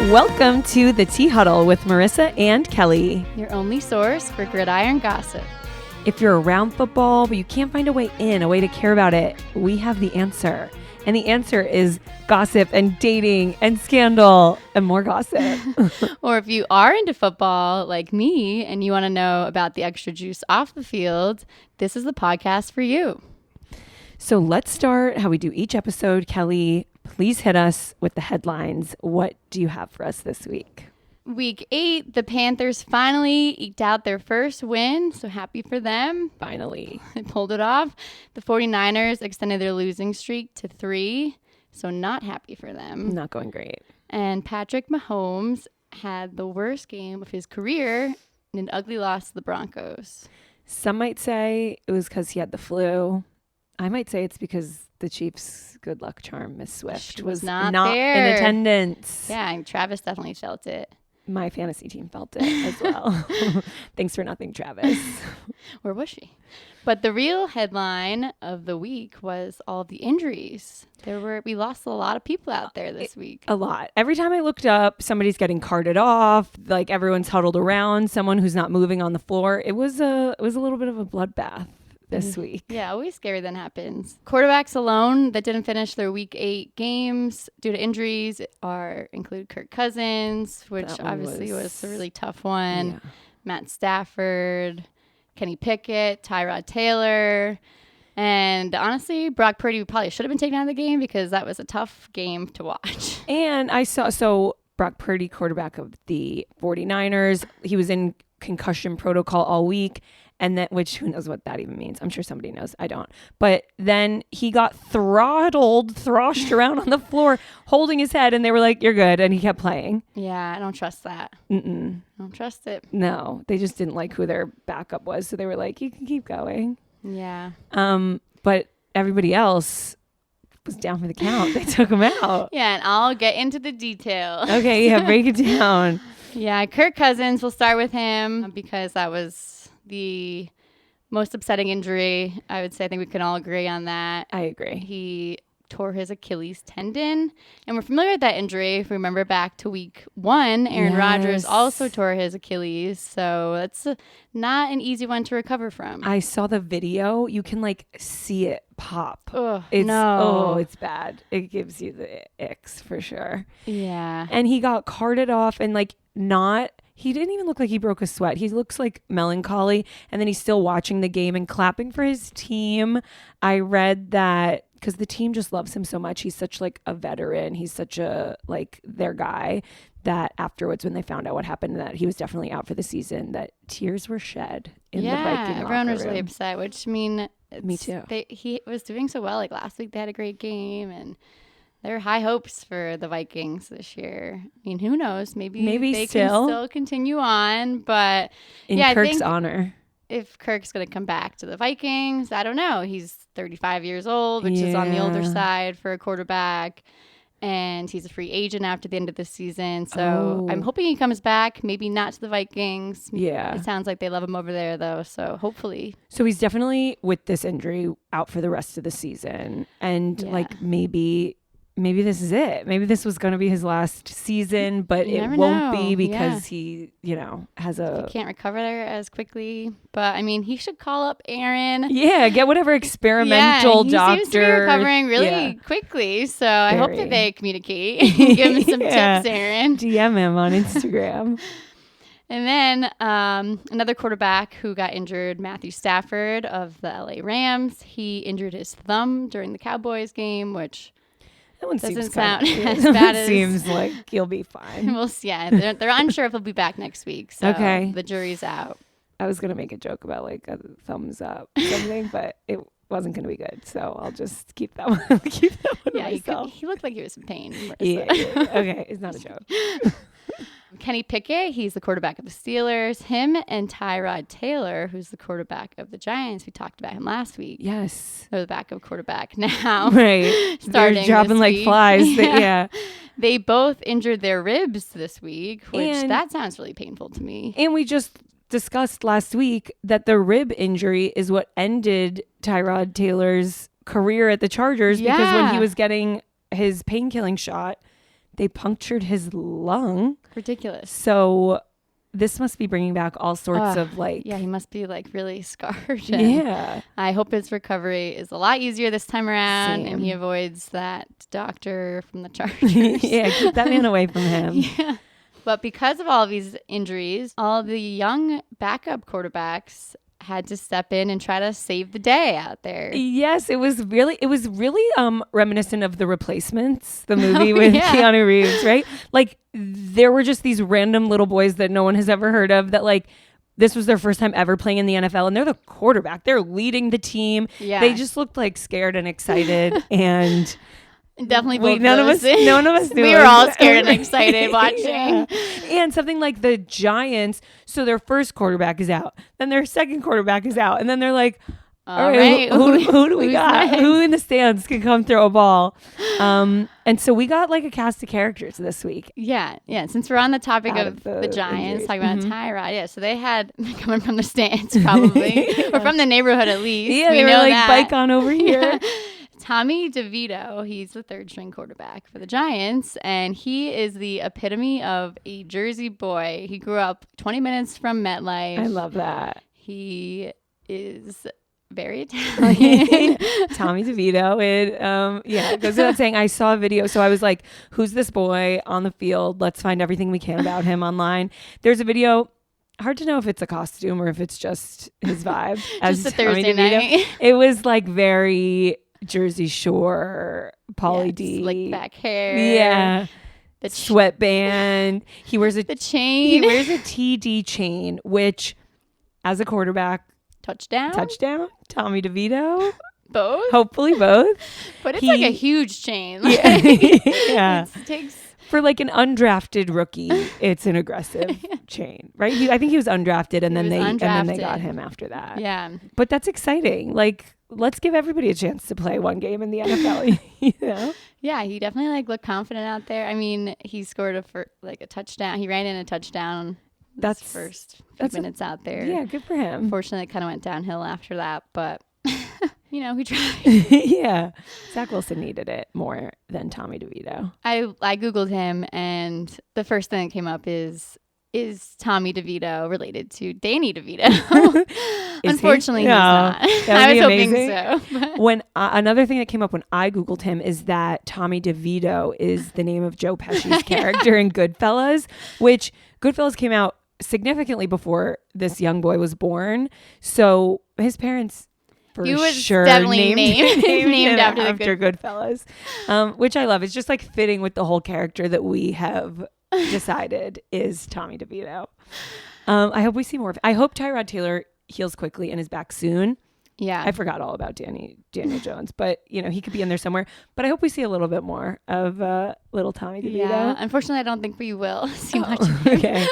Welcome to the Tea Huddle with Marisa and Kelly. Your only source for gridiron gossip. If you're around football, but you can't find a way in, a way to care about it, we have the answer. And the answer is gossip and dating and scandal and more gossip. Or if you are into football like me and you want to know about the extra juice off the field, this is the podcast for you. So let's start how we do each episode. Kelly, please hit us with the headlines. What do you have for us this week? Week 8, the Panthers finally eked out their first win, so happy for them. Finally. They pulled it off. The 49ers extended their losing streak to 3, so not happy for them. Not going great. And Patrick Mahomes had the worst game of his career in an ugly loss to the Broncos. Some might say it was because he had the flu. I might say it's because the Chiefs' good luck charm, Miss Swift, She was not there. In attendance. Yeah, and Travis definitely felt it. My fantasy team felt it as well. Thanks for nothing, Travis. Where was she? But the real headline of the week was all of the injuries. We lost a lot of people out there this week. A lot. Every time I looked up, somebody's getting carted off. Like everyone's huddled around someone who's not moving on the floor. It was a little bit of a bloodbath this week. Yeah, always scary that happens. Quarterbacks alone that didn't finish their week 8 games due to injuries include Kirk Cousins, which obviously was a really tough one. Yeah. Matt Stafford, Kenny Pickett, Tyrod Taylor. And honestly, Brock Purdy probably should have been taken out of the game because that was a tough game to watch. And I saw, Brock Purdy, quarterback of the 49ers, he was in concussion protocol all week. And then, which who knows what that even means? I'm sure somebody knows. I don't. But then he got thrashed around on the floor, holding his head, and they were like, "You're good," and he kept playing. Yeah, I don't trust that. I don't trust it. No, they just didn't like who their backup was, so they were like, "You can keep going." Yeah. But everybody else was down for the count. They took him out. Yeah, and I'll get into the details. Okay, yeah, break it down. Yeah, Kirk Cousins. We'll start with him because that was the most upsetting injury. I would say I think we can all agree on that. I agree. He tore his Achilles tendon. And we're familiar with that injury. If we remember back to week 1, Aaron Rodgers also tore his Achilles. So that's not an easy one to recover from. I saw the video. You can see it pop. Oh, it's bad. It gives you the icks for sure. Yeah. And he got carted off and he didn't even look like he broke a sweat. He looks like melancholy. And then he's still watching the game and clapping for his team. I read that because the team just loves him so much. He's such a veteran. He's such a their guy that afterwards when they found out what happened, that he was definitely out for the season, that tears were shed in the Viking locker room. Yeah, everyone was really upset, which me too. He was doing so well. Last week they had a great game and there are high hopes for the Vikings this year. I mean, who knows? Maybe they can still continue on. But in Kirk's honor. If Kirk's going to come back to the Vikings, I don't know. He's 35 years old, which is on the older side for a quarterback. And he's a free agent after the end of the season. So I'm hoping he comes back, maybe not to the Vikings. Yeah. It sounds like they love him over there, though. So hopefully. So he's definitely, with this injury, out for the rest of the season. And maybe this is it. Maybe this was going to be his last season, but it won't be because he, has a... He can't recover there as quickly. But, I mean, he should call up Aaron. Yeah, get whatever experimental doctor. He seems to be recovering really quickly. So I hope that they communicate and give him some tips, Aaron. DM him on Instagram. And then another quarterback who got injured, Matthew Stafford of the LA Rams. He injured his thumb during the Cowboys game, which... That one doesn't sound as bad as... seems like he'll be fine. Well, yeah, they're unsure if he'll be back next week. So the jury's out. I was going to make a joke about a thumbs up or something, but it wasn't going to be good. So I'll just keep that one. Myself. He looked like he was in pain. Yeah. Okay, it's not a joke. Kenny Pickett, he's the quarterback of the Steelers. Him and Tyrod Taylor, who's the quarterback of the Giants. We talked about him last week. Yes. They're the backup quarterback now. Right. Starting They're dropping like flies. Yeah. They both injured their ribs this week, which that sounds really painful to me. And we just discussed last week that the rib injury is what ended Tyrod Taylor's career at the Chargers because when he was getting his pain-killing shot, they punctured his lung. Ridiculous. So this must be bringing back all sorts of like... Yeah, he must be like really scarred. Yeah. I hope his recovery is a lot easier this time around. Same. And he avoids that doctor from the Chargers. Yeah, keep that man away from him. Yeah. But because of all of these injuries, all of the young backup quarterbacks had to step in and try to save the day out there. Yes, it was really reminiscent of The Replacements, the movie with Keanu Reeves, right? Like there were just these random little boys that no one has ever heard of that like this was their first time ever playing in the NFL, and they're the quarterback. They're leading the team. Yeah. They just looked like scared and excited and definitely both none of us knew. We were all scared and excited watching. Yeah. And something like the Giants, so their first quarterback is out, then their second quarterback is out, and then they're like, all right, who do we got? Next? Who in the stands can come throw a ball? And so we got like a cast of characters this week. Yeah. Since we're on the topic of the Giants, talking about Tyrod, yeah. So they had coming from the stands probably, or from the neighborhood at least. Yeah, they were like bike on over here. Tommy DeVito, he's the third string quarterback for the Giants, and he is the epitome of a Jersey boy. He grew up 20 minutes from MetLife. I love that. He is very Italian. Tommy DeVito. It goes without saying. I saw a video, so I was like, who's this boy on the field? Let's find everything we can about him online. There's a video. Hard to know if it's a costume or if it's just his vibe. Just a Thursday night. It was like very Jersey Shore, Pauly D. Slick back hair. Yeah. The sweatband. He wears the chain. He wears a TD chain, which as a quarterback, touchdown. Tommy DeVito. Both? Hopefully both. But it's like a huge chain. Like, yeah. It takes... For like an undrafted rookie, it's an aggressive chain, right? I think he was undrafted, and then they got him after that. Yeah, but that's exciting. Like, let's give everybody a chance to play one game in the NFL. You know? Yeah, he definitely like looked confident out there. I mean, he scored a touchdown. He ran in a touchdown. That's first few minutes out there. Yeah, good for him. Unfortunately, it kind of went downhill after that, but. We tried. Yeah. Zach Wilson needed it more than Tommy DeVito. I Googled him, and the first thing that came up is Tommy DeVito related to Danny DeVito? Unfortunately, he's not. I was hoping so. When another thing that came up when I Googled him is that Tommy DeVito is the name of Joe Pesci's character in Goodfellas, which Goodfellas came out significantly before this young boy was born. So his parents... He was definitely named after Goodfellas, which I love. It's just like fitting with the whole character that we have decided is Tommy DeVito. I hope we see more of it. I hope Tyrod Taylor heals quickly and is back soon. Yeah. I forgot all about Daniel Jones, but he could be in there somewhere. But I hope we see a little bit more of little Tommy DeVito. Yeah. Unfortunately, I don't think we will see much of him. Okay.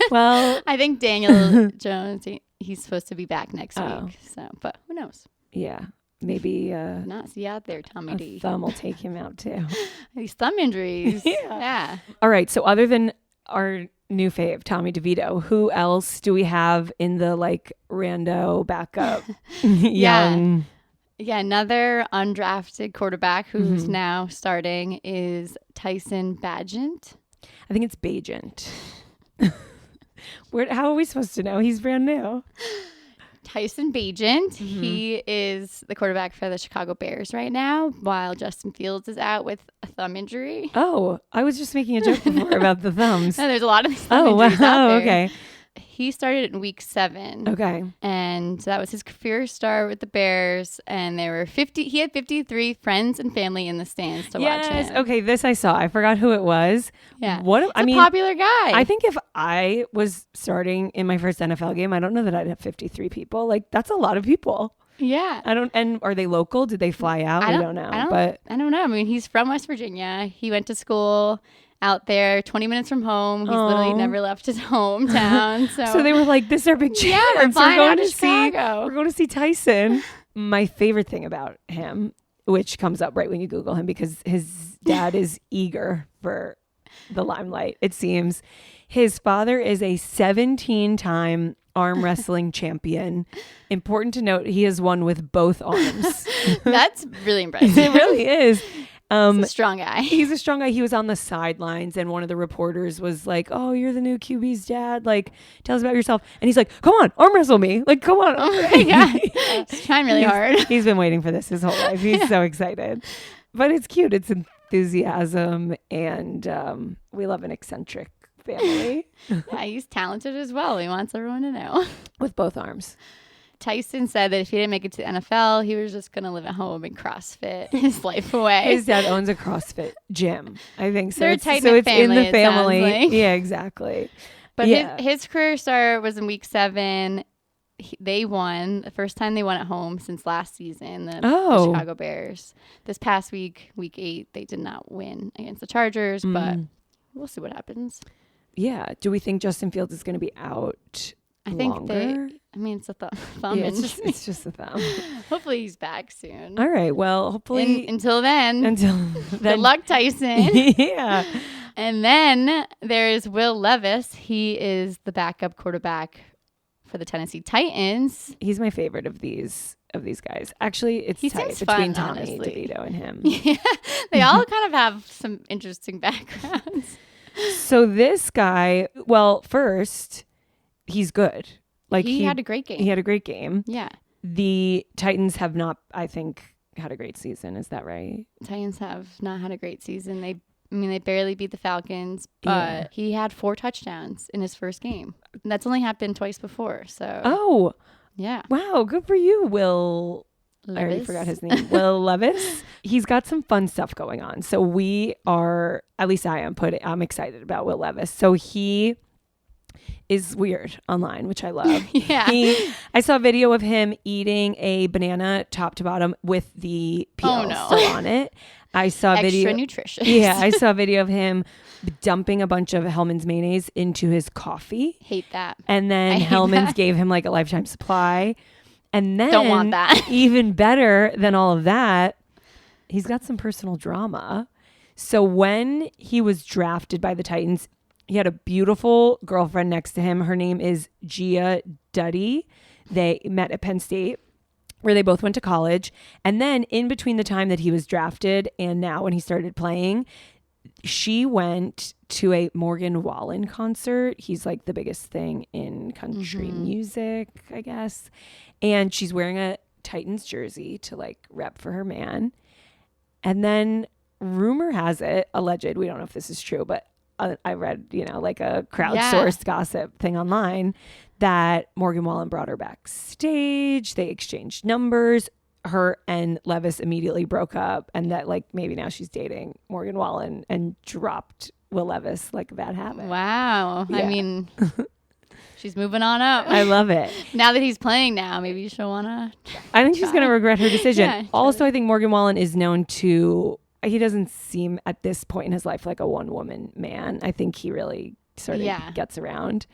Well, I think Daniel Jones, he's supposed to be back next week. So, but who knows? Yeah. Maybe not see out there, Tommy D. Thumb will take him out too. These thumb injuries. Yeah. All right. So other than our new fave, Tommy DeVito, who else do we have in the like rando backup young? Yeah, another undrafted quarterback who's now starting is Tyson Bagent. I think it's Bagent. How are we supposed to know? He's brand new. Tyson Bagent. He is the quarterback for the Chicago Bears right now, while Justin Fields is out with a thumb injury. Oh, I was just making a joke before about the thumbs. No, there's a lot of these thumb injuries out there. Okay. He started in week 7. Okay. And that was his first start with the Bears. And there were he had 53 friends and family in the stands to watch him. Okay, this I saw. I forgot who it was. Yeah. He's a popular guy. I think if I was starting in my first NFL game, I don't know that I'd have 53 people. Like, that's a lot of people. Yeah. And are they local? Did they fly out? I don't know. I don't know. I mean, he's from West Virginia. He went to school out there 20 minutes from home. He's literally never left his hometown. So they were like, this is our big chance. Yeah, we're going to Chicago. We're going to see Tyson. My favorite thing about him, which comes up right when you Google him, because his dad is eager for the limelight, it seems. His father is a 17-time arm wrestling champion. Important to note, he has won with both arms. That's really impressive. It really is. He's a strong guy. He's a strong guy. He was on the sidelines, and one of the reporters was like, "Oh, you're the new QB's dad. Like, tell us about yourself." And he's like, "Come on, arm wrestle me. Like, come on." Oh my God. He's trying really hard. He's been waiting for this his whole life. He's so excited. But it's cute. It's enthusiasm, and we love an eccentric family. Yeah, he's talented as well. He wants everyone to know. With both arms. Tyson said that if he didn't make it to the NFL, he was just going to live at home and CrossFit his life away. His dad owns a CrossFit gym, I think. So They're it's, a tight-knit so it's family, in the family. like. Yeah, exactly. But his career start was in week 7. They won the first time they won at home since last season, the Chicago Bears. This past week 8, they did not win against the Chargers, but we'll see what happens. Yeah. Do we think Justin Fields is going to be out longer? It's a thumb. Yeah, it's just a thumb. Hopefully he's back soon. All right. Well, hopefully. Until then. Good luck, Tyson. Yeah. And then there's Will Levis. He is the backup quarterback for the Tennessee Titans. He's my favorite of these guys. Actually, it's tight fun, between Tommy honestly. DeVito and him. Yeah, they all kind of have some interesting backgrounds. So this guy, well, first, he's good. Like he had a great game. He had a great game. Yeah. The Titans have not, I think, had a great season. Is that right? Titans have not had a great season. They barely beat the Falcons, but he had 4 touchdowns in his first game. And that's only happened twice before. So. Oh. Yeah. Wow. Good for you, Will. Levis. I already forgot his name. Will Levis. He's got some fun stuff going on. So we are, at least I am, I'm excited about Will Levis. So he is weird online, which I love. Yeah. I saw a video of him eating a banana top to bottom with the peel still on it. I saw a video. Extra nutritious. Yeah, I saw a video of him dumping a bunch of Hellman's mayonnaise into his coffee. Hate that. And then Hellman's gave him like a lifetime supply. And then, don't want that. Even better than all of that, he's got some personal drama. So when he was drafted by the Titans, he had a beautiful girlfriend next to him. Her name is Gia Duddy. They met at Penn State, where they both went to college. And then in between the time that he was drafted and now when he started playing, she went to a Morgan Wallen concert. He's like the biggest thing in country music, I guess. And she's wearing a Titans jersey to like rep for her man. And then rumor has it, alleged, we don't know if this is true, but I read, like a crowdsourced gossip thing online that Morgan Wallen brought her backstage. They exchanged numbers. Her and Levis immediately broke up, and that like maybe now she's dating Morgan Wallen and dropped Will Levis like a bad habit. Wow. Yeah. I mean, she's moving on up. I love it. Now that he's playing now, maybe she'll want to. I think she's going to regret her decision. Yeah, also, I think Morgan Wallen is known to, he doesn't seem at this point in his life like a one-woman man. I think he really sort of gets around.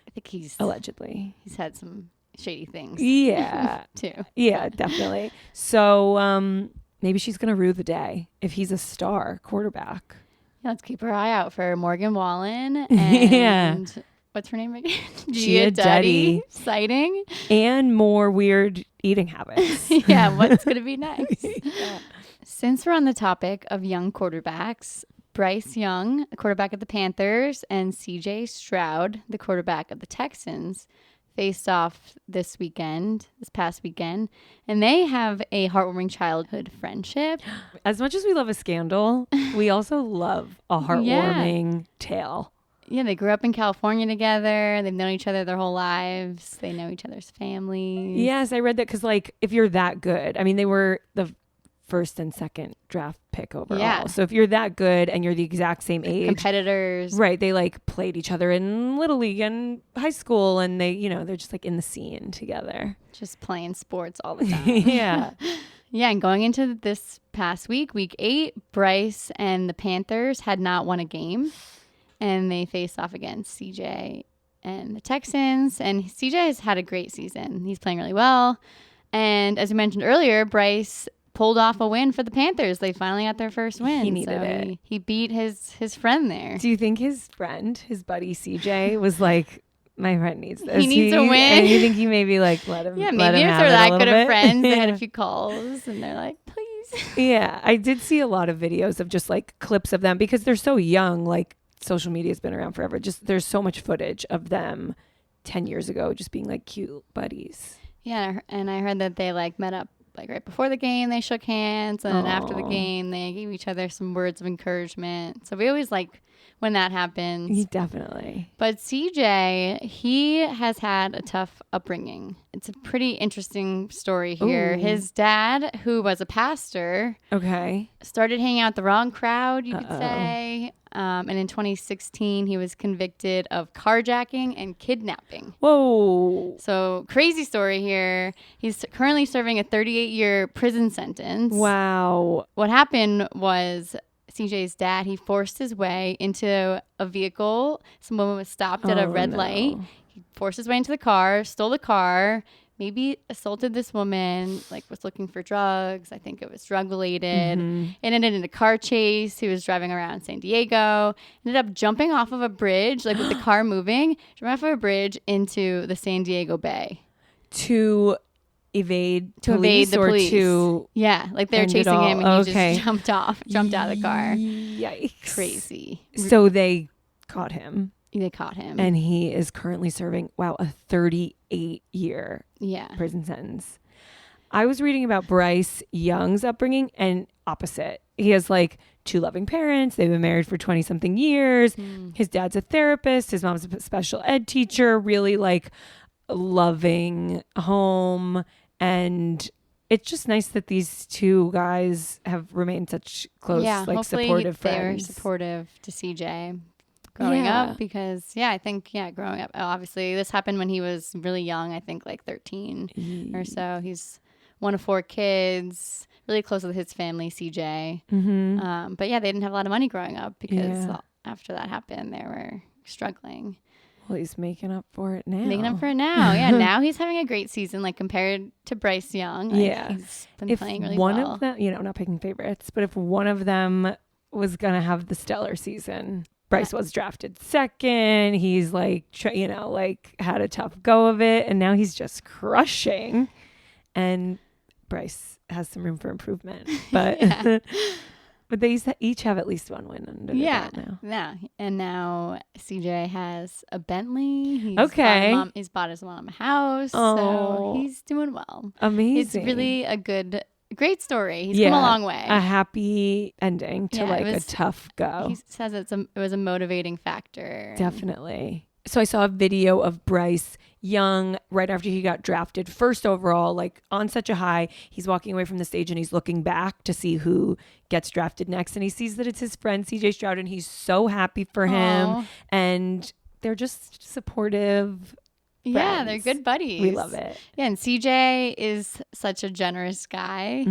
I think he's allegedly. He's had some shady things. Yeah. too. Yeah, definitely. So maybe she's going to rue the day if he's a star quarterback. Yeah, let's keep our eye out for Morgan Wallen and what's her name again? Gia Duddy sighting. And more weird eating habits. Yeah, what's going to be next? Yeah. Since we're on the topic of young quarterbacks, Bryce Young, the quarterback of the Panthers, and CJ Stroud, the quarterback of the Texans, faced off this past weekend, and they have a heartwarming childhood friendship. As much as we love a scandal, we also love a heartwarming tale. Yeah, they grew up in California together. They've known each other their whole lives. They know each other's families. Yes, I read that because, like, if you're that good, I mean, they were the first and second draft pick overall. Yeah. So if you're that good and you're the exact same age. Competitors. Right. They, like, played each other in Little League and high school, and they, they're just, like, in the scene together. Just playing sports all the time. Yeah. Yeah, and going into this past week 8, Bryce and the Panthers had not won a game. And they faced off against CJ and the Texans. And CJ has had a great season. He's playing really well. And as we mentioned earlier, Bryce pulled off a win for the Panthers. They finally got their first win. He needed it. He beat his friend there. Do you think his friend, his buddy CJ, was like, my friend needs this? He needs a win. And you think he maybe like let him? Yeah, maybe if have they're that good bit? of friends, they had a few calls, and they're like, please. Yeah, I did see a lot of videos of just like clips of them because they're so young. Like social media has been around forever. Just there's so much footage of them 10 years ago just being like cute buddies. Yeah, and I heard that they like met up like right before the game. They shook hands, and then after the game, they gave each other some words of encouragement. So we always like when that happens. Definitely. But CJ, he has had a tough upbringing. It's a pretty interesting story here. Ooh. His dad, who was a pastor, started hanging out with the wrong crowd, you could say. And in 2016, he was convicted of carjacking and kidnapping. Whoa. So crazy story here. He's currently serving a 38-year prison sentence. Wow. What happened was CJ's dad, he forced his way into a vehicle. Some woman was stopped at a red light. He forced his way into the car, stole the car, maybe assaulted this woman, like was looking for drugs. I think it was drug related. It ended in a car chase. He was driving around San Diego, ended up jumping off of a bridge, like with the car moving, jumping off of a bridge into the San Diego Bay. To evade the police. Yeah, like they're chasing him and he just jumped out of the car. Yikes. Crazy. So they caught him. They caught him. And he is currently serving, a 38-year prison sentence. I was reading about Bryce Young's upbringing and opposite. He has like 2 loving parents. They've been married for 20-something years. His dad's a therapist. His mom's a special ed teacher. Really like loving home. And it's just nice that these 2 guys have remained such close, supportive friends. They're supportive to CJ. Growing up because I think growing up, obviously this happened when he was really young, I think like 13 or so. He's one of 4 kids, really close with his family, CJ. But they didn't have a lot of money growing up because after that happened they were struggling. Well, he's making up for it now. Now he's having a great season, like compared to Bryce Young. He's been playing really well. If one of them, not picking favorites, but if one of them was going to have the stellar season, Bryce was drafted second. He's like, had a tough go of it. And now he's just crushing. And Bryce has some room for improvement. But but they each have at least 1 win under their belt now. Yeah. And now CJ has a Bentley. He's bought his mom a house. So he's doing well. Amazing. It's really great story. He's come a long way. A happy ending to a tough go. He says it was a motivating factor. Definitely. So I saw a video of Bryce Young right after he got drafted first overall, like on such a high. He's walking away from the stage and he's looking back to see who gets drafted next. And he sees that it's his friend CJ Stroud and he's so happy for him. And they're just supportive. Yeah, they're good buddies. We love it. Yeah, and CJ is such a generous guy.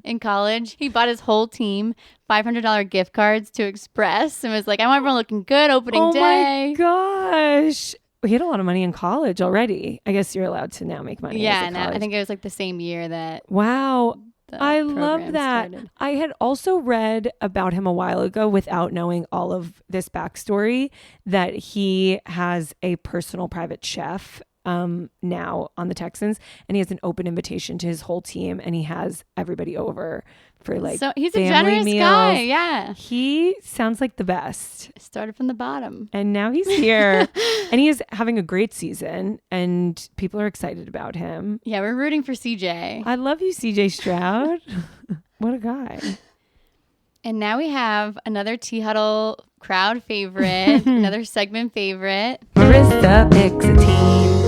In college, he bought his whole team $500 gift cards to Express and was like, I want everyone looking good opening day. Oh my gosh. He had a lot of money in college already. I guess you're allowed to now make money. Yeah, and I think it was like the same year that. Wow. I love that. Started. I had also read about him a while ago without knowing all of this backstory that he has a personal private chef now on the Texans, and he has an open invitation to his whole team, and he has everybody over for so he's a generous meals. Guy. Yeah, he sounds like the best. Started from the bottom and now he's here and he is having a great season and people are excited about him. Yeah, we're rooting for CJ. I love you, CJ Stroud. What a guy. And now we have another Tea Huddle crowd favorite, another segment favorite. Marisa picks a team.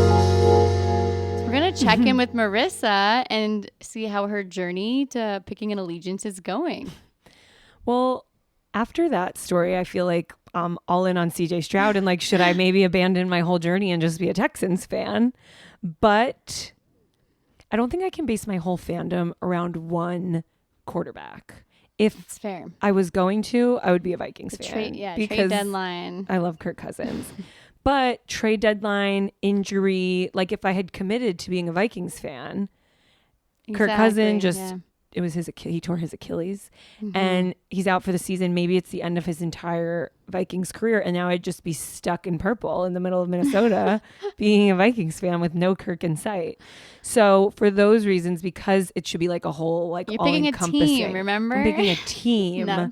We're going to check in with Marisa and see how her journey to picking an allegiance is going. Well, after that story, I feel like I'm all in on CJ Stroud and should I maybe abandon my whole journey and just be a Texans fan? But I don't think I can base my whole fandom around one quarterback. If it's fair. I was going to, I would be a Vikings fan. Trade deadline. I love Kirk Cousins. But trade deadline, injury, if I had committed to being a Vikings fan, Kirk Cousins just he tore his Achilles, and he's out for the season. Maybe it's the end of his entire Vikings career, and now I'd just be stuck in purple in the middle of Minnesota being a Vikings fan with no Kirk in sight. So for those reasons, because it should be like a whole, like, you're all picking a encompassing. team, remember? I'm picking a team, not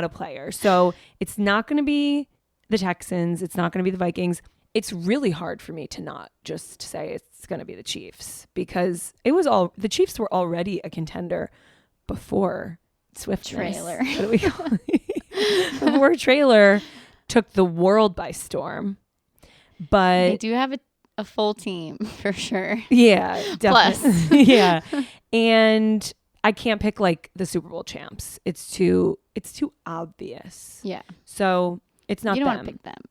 a player. So it's not going to be the Texans. It's not going to be the Vikings. It's really hard for me to not just say it's going to be the Chiefs, because the Chiefs were already a contender before Swiftness. Trailer. What do we call it? Before Trailer took the world by storm. But they do have a full team for sure. Yeah, definitely. Plus. Yeah. And I can't pick like the Super Bowl champs. It's too obvious. Yeah. So it's not you don't them. want to pick them.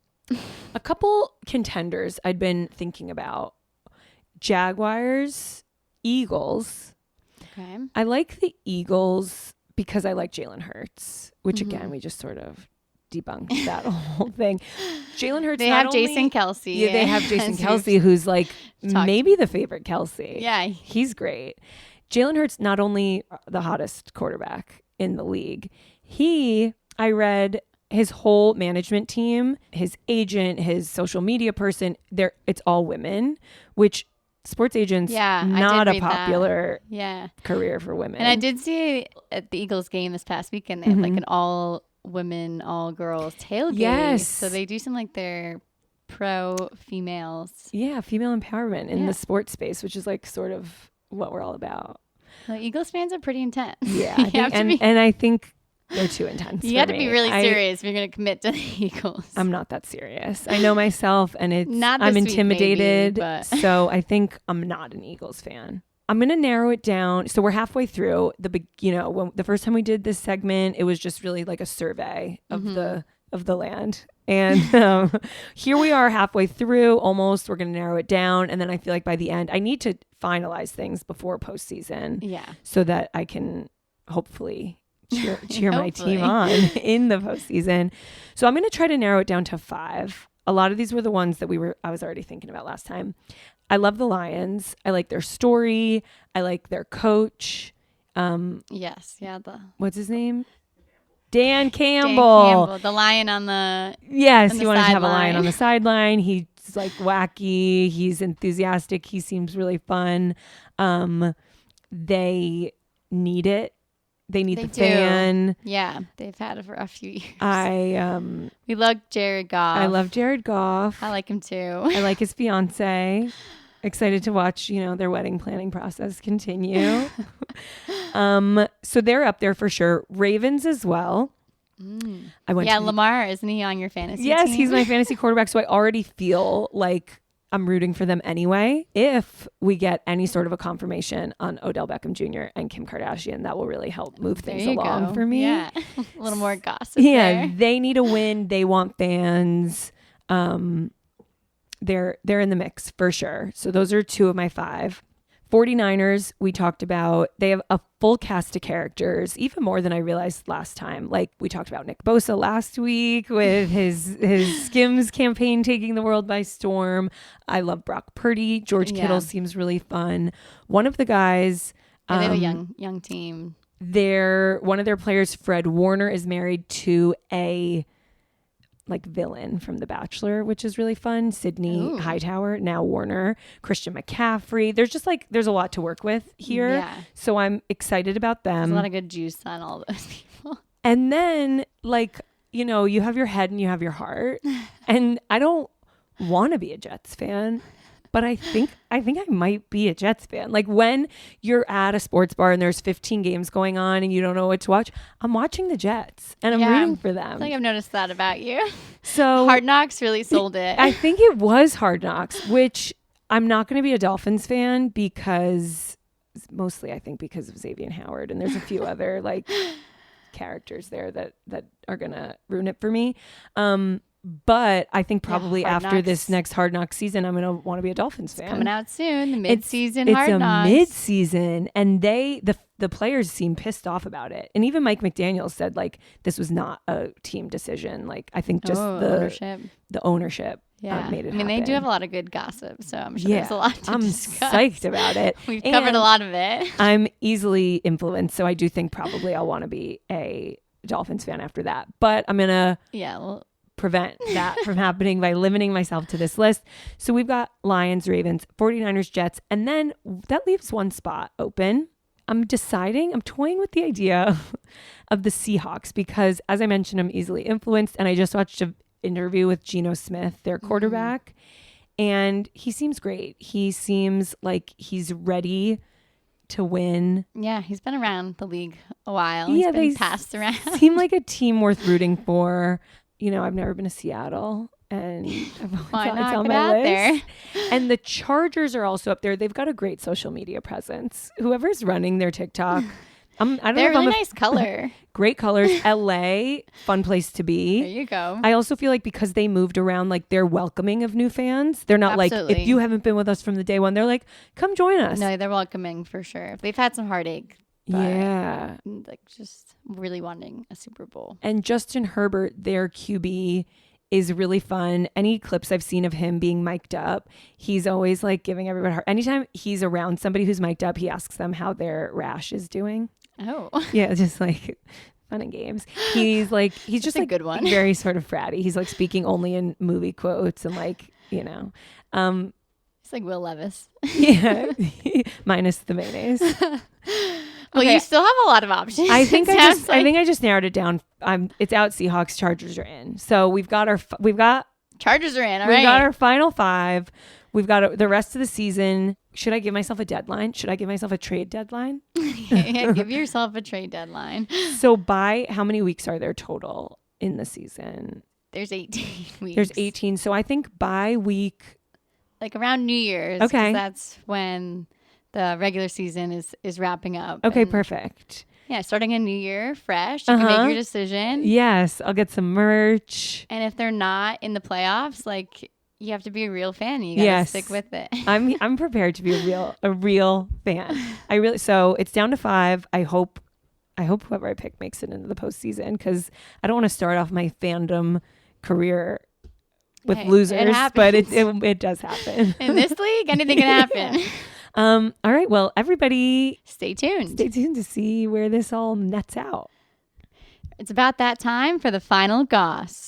A couple contenders I'd been thinking about: Jaguars, Eagles. Okay. I like the Eagles because I like Jalen Hurts, which again, we just sort of debunked that whole thing. Jalen Hurts. They have Jason Kelce. Yeah, they have Jason Kelce, who's like maybe the favorite Kelce. Yeah. He's great. Jalen Hurts, not only the hottest quarterback in the league, I read his whole management team, his agent, his social media person, it's all women, which sports agents, not a popular career for women. And I did see at the Eagles game this past weekend, they have like an all women, all girls tailgate. Yes. So they do some like their pro females. Yeah, female empowerment in the sports space, which is like sort of what we're all about. Well, Eagles fans are pretty intense. Yeah. And I think they're too intense. You have to be really serious if you're going to commit to the Eagles. I'm not that serious. I know myself, and I'm week, intimidated. maybe, so I think I'm not an Eagles fan. I'm going to narrow it down. So we're halfway through when the first time we did this segment, it was just really like a survey of the land. And here we are halfway through almost. We're going to narrow it down. And then I feel like by the end, I need to finalize things before postseason. Yeah. So that I can hopefully cheer my team on in the postseason. So I'm going to try to narrow it down to 5. A lot of these were the ones that I was already thinking about last time. I love the Lions. I like their story. I like their coach. Yes. Yeah. What's his name? Dan Campbell. The lion on the Yes, he wanted to have a lion on the sideline. He's like wacky. He's enthusiastic. He seems really fun. They need it. They need the fan. Yeah, they've had it for a few years. We love Jared Goff. I love Jared Goff. I like him too. I like his fiance. Excited to watch, their wedding planning process continue. So they're up there for sure. Ravens as well. Lamar, isn't he on your fantasy Yes, team? he's my fantasy quarterback. So I already feel like I'm rooting for them anyway. If we get any sort of a confirmation on Odell Beckham Jr. and Kim Kardashian, that will really help move things along for me. Yeah, a little more gossip. Yeah, they need a win. They want fans. They're in the mix for sure. So those are 2 of my 5. 49ers, we talked about. They have a full cast of characters, even more than I realized last time. Like we talked about Nick Bosa last week with his Skims campaign taking the world by storm. I love Brock Purdy. George Kittle seems really fun. One of the guys, they have a young team. One of their players, Fred Warner, is married to a villain from The Bachelor, which is really fun. Sydney Hightower, now Warner. Christian McCaffrey. There's a lot to work with here. Yeah. So I'm excited about them. There's a lot of good juice on all those people. And then you have your head and you have your heart. And I don't want to be a Jets fan, but I think I might be a Jets fan. Like when you're at a sports bar and there's 15 games going on and you don't know what to watch, I'm watching the Jets and I'm rooting for them. I think I've noticed that about you. So Hard Knocks really sold it. I think it was Hard Knocks, which I'm not going to be a Dolphins fan because mostly I think because of Xavier Howard, and there's a few other characters there that are going to ruin it for me. But I think probably after this next Hard Knocks season, I'm going to want to be a Dolphins fan. Coming out soon, the mid-season Hard Knocks. It's a mid-season, and the players seem pissed off about it. And even Mike McDaniel said this was not a team decision. I think just the ownership Yeah. made it I mean, happen. they do have a lot of good gossip, so I'm sure there's a lot to discuss. I'm psyched about it. We've covered a lot of it. I'm easily influenced, so I do think probably I'll want to be a Dolphins fan after that. But I'm going to prevent that from happening by limiting myself to this list. So we've got Lions, Ravens, 49ers, Jets, and then that leaves one spot open. I'm toying with the idea of the Seahawks because, as I mentioned, I'm easily influenced, and I just watched an interview with Geno Smith, their quarterback, and he seems great. He seems like he's ready to win. Yeah, he's been around the league a while. He's been passed around. Seem like a team worth rooting for. I've never been to Seattle, and why not it's on get my out list. there? And the Chargers are also up there. They've got a great social media presence. Whoever's running their TikTok, I don't know. They're really nice color. Great colors. LA, fun place to be. There you go. I also feel like because they moved around, like they're welcoming of new fans. They're not like, if you haven't been with us from the day one, they're like, come join us. No, they're welcoming for sure. They've had some heartache. Yeah. Like just really wanting a Super Bowl. And Justin Herbert, their QB, is really fun. Any clips I've seen of him being mic'd up, he's always like giving everybody heart. Anytime he's around somebody who's mic'd up, he asks them how their rash is doing. Oh. Yeah, just like fun and games. He's just like a good one. Very sort of fratty. He's like speaking only in movie quotes and He's like Will Levis. Yeah. Minus the mayonnaise. Well, you still have a lot of options. I think I just narrowed it down. It's out. Seahawks, Chargers are in. So we've got Chargers are in. All we've right. got our final 5. We've got the rest of the season. Should I give myself a deadline? Should I give myself a trade deadline? Yeah, give yourself a trade deadline. So by how many weeks are there total in the season? There's 18 weeks. There's 18. So I think by week, like around New Year's. Okay. That's when the regular season is wrapping up. Okay, perfect. Yeah, starting a new year fresh. You can make your decision. Yes, I'll get some merch. And if they're not in the playoffs, like you have to be a real fan. You gotta stick with it. I'm prepared to be a real fan. So it's down to 5. I hope whoever I pick makes it into the postseason because I don't want to start off my fandom career with losers, but it does happen. In this league, anything can happen. All right. Well, everybody stay tuned to see where this all nets out. It's about that time for the final goss.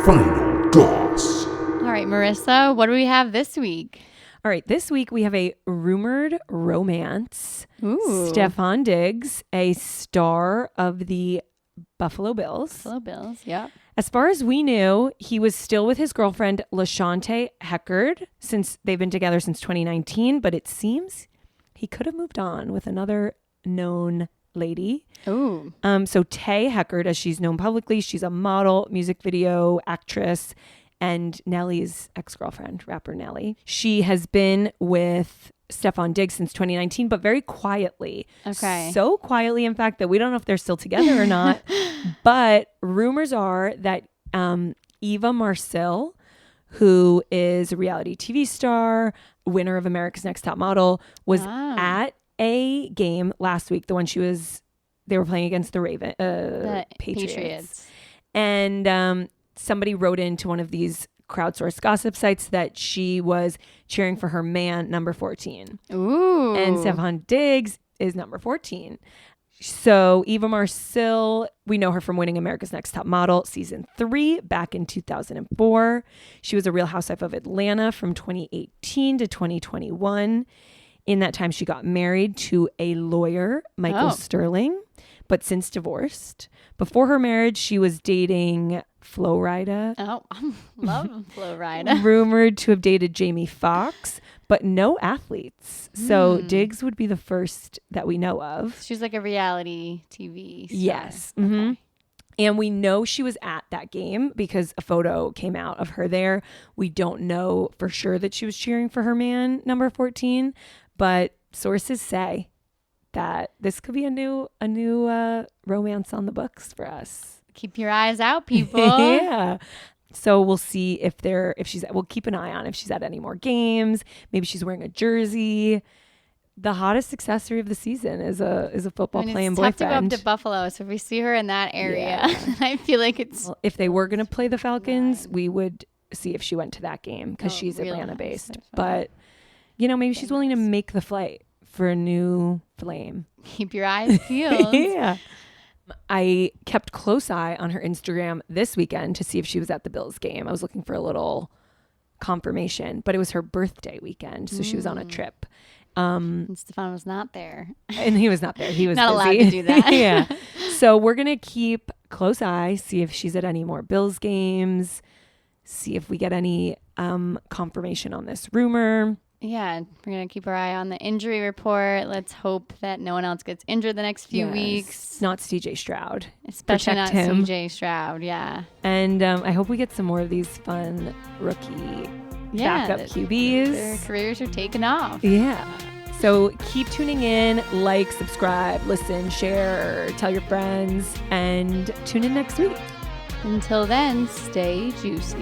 Final goss. All right, Marissa, what do we have this week? All right. This week we have a rumored romance. Ooh. Stefon Diggs, a star of the Buffalo Bills. Yep. As far as we knew, he was still with his girlfriend, LaShante Heckard, since they've been together since 2019. But it seems he could have moved on with another known lady. Ooh. So Tay Heckard, as she's known publicly, she's a model, music video actress, and Nelly's ex-girlfriend, rapper Nelly. She has been with Stefon Diggs since 2019, but very quietly. Okay. So quietly, in fact, that we don't know if they're still together or not. But rumors are that Eva Marcille, who is a reality TV star, winner of America's Next Top Model, was at a game last week. The one they were playing against the Patriots. And somebody wrote into one of these crowdsourced gossip sites that she was cheering for her man, number 14. Ooh. And Stefon Diggs is number 14. So Eva Marcille, we know her from winning America's Next Top Model season 3 back in 2004. She was a Real Housewife of Atlanta from 2018 to 2021. In that time, she got married to a lawyer, Michael Sterling, but since divorced. Before her marriage, she was dating Flo Rida. Oh, I love Flo Rida. Rumored to have dated Jamie Foxx, but no athletes. So Diggs would be the first that we know of. She's like a reality TV star. Yes. Mm-hmm. Okay. And we know she was at that game because a photo came out of her there. We don't know for sure that she was cheering for her man, number 14, but sources say that this could be a new romance on the books for us. Keep your eyes out, people. Yeah. So we'll see we'll keep an eye on if she's at any more games. Maybe she's wearing a jersey. The hottest accessory of the season is a football playing boyfriend. It's tough to go up to Buffalo, so if we see her in that area, I feel like it's... Well, if they were going to play the Falcons, we would see if she went to that game because she's really Atlanta nice. based. That's fun. But, maybe she's willing to make the flight for a new flame. Keep your eyes peeled. Yeah. I kept close eye on her Instagram this weekend to see if she was at the Bills game. I was looking for a little confirmation, but it was her birthday weekend, so she was on a trip. And Stefan was not there. And he was not there. He was not busy. allowed to do that. Yeah. So we're going to keep close eye, see if she's at any more Bills games, see if we get any confirmation on this rumor. Yeah, we're going to keep our eye on the injury report. Let's hope that no one else gets injured the next few weeks. Not CJ Stroud. Especially Protect not him. CJ Stroud, yeah. And I hope we get some more of these fun rookie backup QBs. Their careers are taking off. Yeah. So keep tuning in, like, subscribe, listen, share, tell your friends, and tune in next week. Until then, stay juicy.